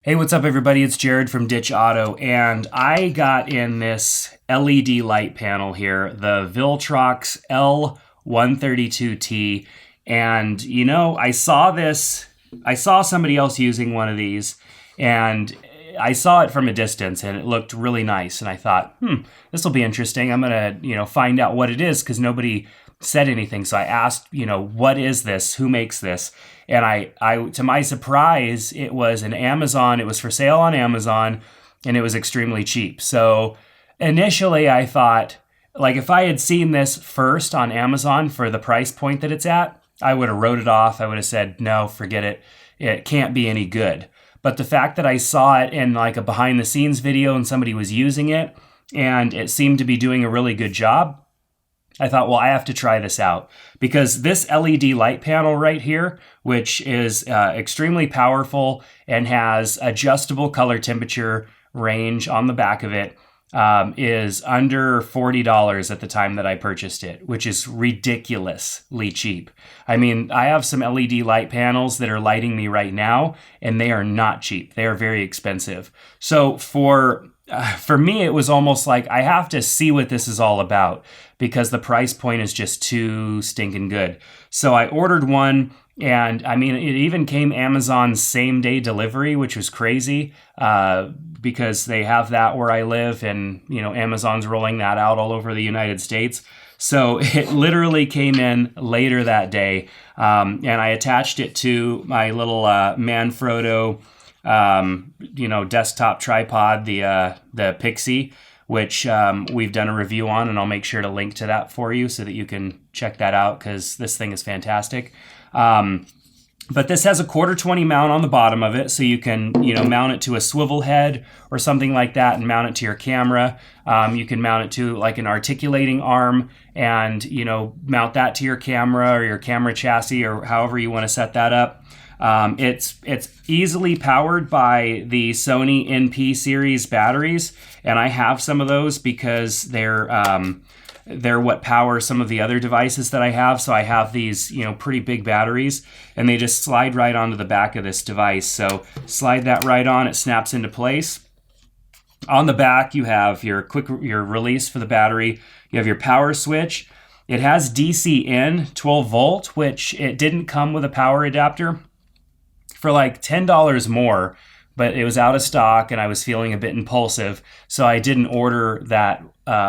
Hey, what's up, everybody? It's Jerad from Ditch Auto, and I got in this LED light panel here, the VILTROX L132T, and I saw somebody else using one of these, and I saw it from a distance, and it looked really nice, and I thought, this will be interesting. I'm gonna, find out what it is, because nobody said anything, so I asked, what is this? Who makes this? And I, to my surprise, it was an Amazon. It was for sale on Amazon, and it was extremely cheap. So initially, I thought, like, if I had seen this first on Amazon for the price point that it's at, I would have wrote it off. I would have said, no, forget it. It can't be any good. But the fact that I saw it in like a behind the scenes video and somebody was using it, and it seemed to be doing a really good job, I thought, well, I have to try this out, because this LED light panel right here, which is extremely powerful and has adjustable color temperature range on the back of it, is under $40 at the time that I purchased it, which is ridiculously cheap. I mean, I have some LED light panels that are lighting me right now, and they are not cheap. They are very expensive. So for me, it was almost like I have to see what this is all about, because the price point is just too stinking good. So I ordered one, and I mean, it even came Amazon same day delivery, which was crazy, because they have that where I live, and Amazon's rolling that out all over the United States. So it literally came in later that day, and I attached it to my little Manfrotto desktop tripod, the Pixie, which we've done a review on, and I'll make sure to link to that for you so that you can check that out, because this thing is fantastic. But this has a 1/4-20 mount on the bottom of it, so you can mount it to a swivel head or something like that and mount it to your camera. You can mount it to like an articulating arm and mount that to your camera or your camera chassis, or however you want to set that up. It's easily powered by the Sony NP series batteries, and I have some of those because they're what power some of the other devices that I have. So I have these pretty big batteries, and they just slide right onto the back of this device. So slide that right on, it snaps into place. On the back, you have your release for the battery. You have your power switch. It has DC in 12 volt, which it didn't come with a power adapter, for like $10 more, but it was out of stock and I was feeling a bit impulsive, so I didn't order that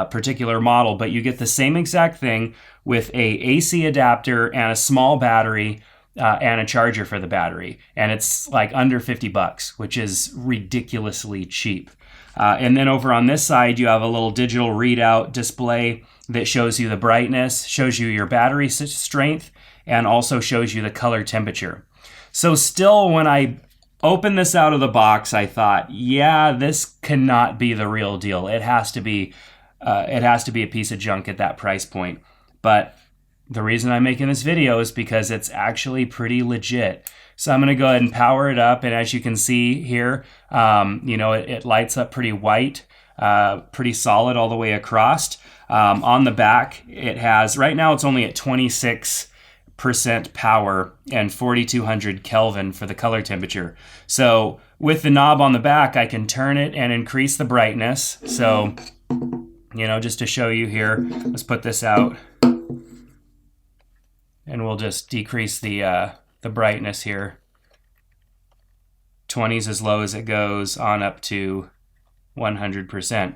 particular model. But you get the same exact thing with a AC adapter and a small battery and a charger for the battery, and it's like under $50, which is ridiculously cheap. And then over on this side, you have a little digital readout display that shows you the brightness, shows you your battery strength, and also shows you the color temperature. So still, when I opened this out of the box, I thought, yeah, this cannot be the real deal. It has to be a piece of junk at that price point. But the reason I'm making this video is because it's actually pretty legit. So I'm going to go ahead and power it up, and as you can see here, it lights up pretty white, pretty solid all the way across. On the back, it has, right now it's only at 26% power and 4200 Kelvin for the color temperature. So with the knob on the back, I can turn it and increase the brightness. So, just to show you here, let's put this out, and we'll just decrease the brightness here. 20 is as low as it goes, on up to 100%.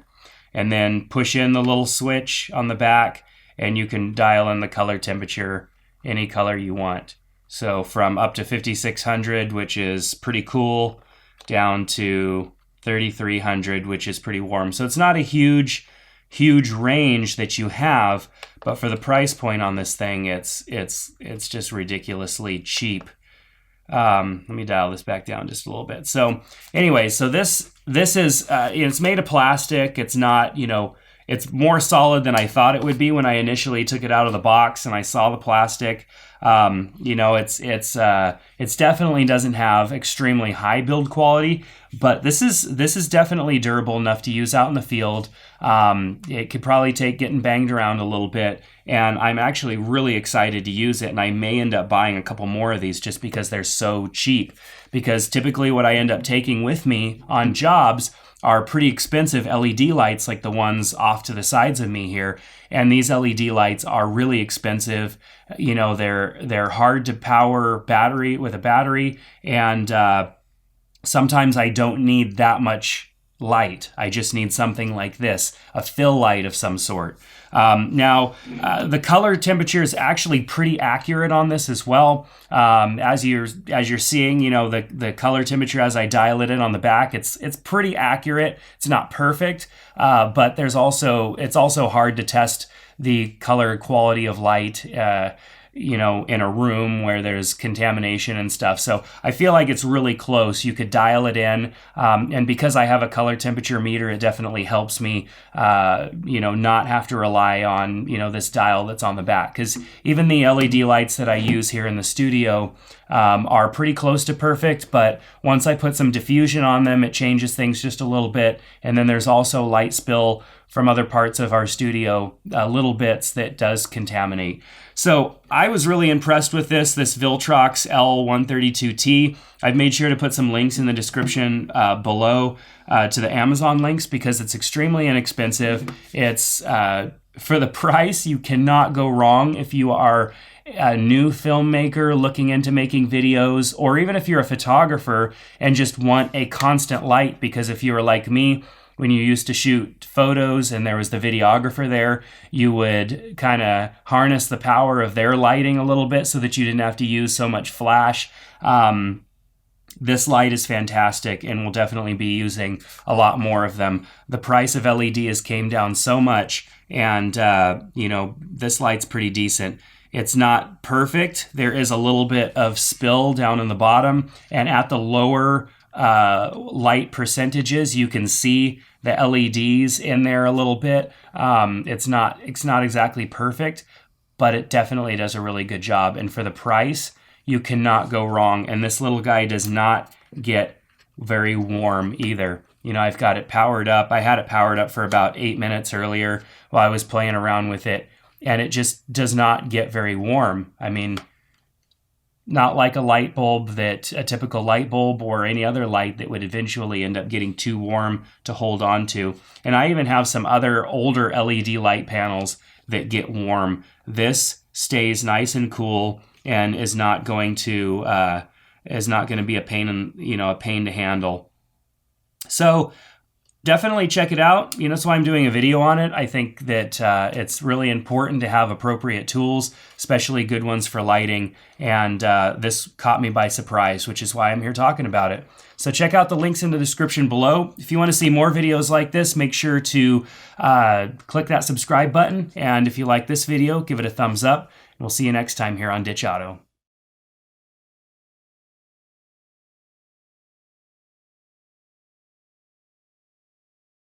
And then push in the little switch on the back, and you can dial in the color temperature any color you want. So from up to 5600, which is pretty cool, down to 3300, which is pretty warm. So it's not a huge range that you have, but for the price point on this thing, it's just ridiculously cheap. Let me dial this back down just a little bit. So anyway, so this is it's made of plastic. It's not, it's more solid than I thought it would be when I initially took it out of the box and I saw the plastic. You know, it's definitely doesn't have extremely high build quality, but this is definitely durable enough to use out in the field. It could probably take getting banged around a little bit, and I'm actually really excited to use it, and I may end up buying a couple more of these just because they're so cheap. Because typically what I end up taking with me on jobs are pretty expensive LED lights like the ones off to the sides of me here. And these LED lights are really expensive. You know, they're hard to power with a battery. And sometimes I don't need that much light. I just need something like this, a fill light of some sort. Now, the color temperature is actually pretty accurate on this as well. As you're seeing, you know, the color temperature as I dial it in on the back, it's pretty accurate. It's not perfect, but it's also hard to test the color quality of light, you know, in a room where there's contamination and stuff. So I feel like it's really close. You could dial it in. And because I have a color temperature meter, it definitely helps me, you know, not have to rely on, you know, this dial that's on the back. Because even the LED lights that I use here in the studio are pretty close to perfect. But once I put some diffusion on them, it changes things just a little bit. And then there's also light spill from other parts of our studio, little bits that does contaminate. So I was really impressed with this VILTROX L132T. I've made sure to put some links in the description below to the Amazon links because it's extremely inexpensive. It's for the price, you cannot go wrong if you are a new filmmaker looking into making videos, or even if you're a photographer and just want a constant light, because if you were like me, when you used to shoot photos and there was the videographer there, you would kind of harness the power of their lighting a little bit so that you didn't have to use so much flash. This light is fantastic, and we'll definitely be using a lot more of them. The price of LEDs came down so much, and you know, this light's pretty decent. It's not perfect. There is a little bit of spill down in the bottom, and at the lower light percentages, you can see the LEDs in there a little bit. It's not exactly perfect, but it definitely does a really good job. And for the price, you cannot go wrong. And this little guy does not get very warm either. You know, I've got it powered up. I had it powered up for about 8 minutes earlier while I was playing around with it, and it just does not get very warm. I mean, not like a typical light bulb or any other light that would eventually end up getting too warm to hold on to. And I even have some other older LED light panels that get warm. This stays nice and cool and is not going to be a pain to handle. So definitely check it out. You know, that's why I'm doing a video on it. I think that it's really important to have appropriate tools, especially good ones for lighting. And this caught me by surprise, which is why I'm here talking about it. So check out the links in the description below. If you want to see more videos like this, make sure to click that subscribe button. And if you like this video, give it a thumbs up. And we'll see you next time here on Ditch Auto.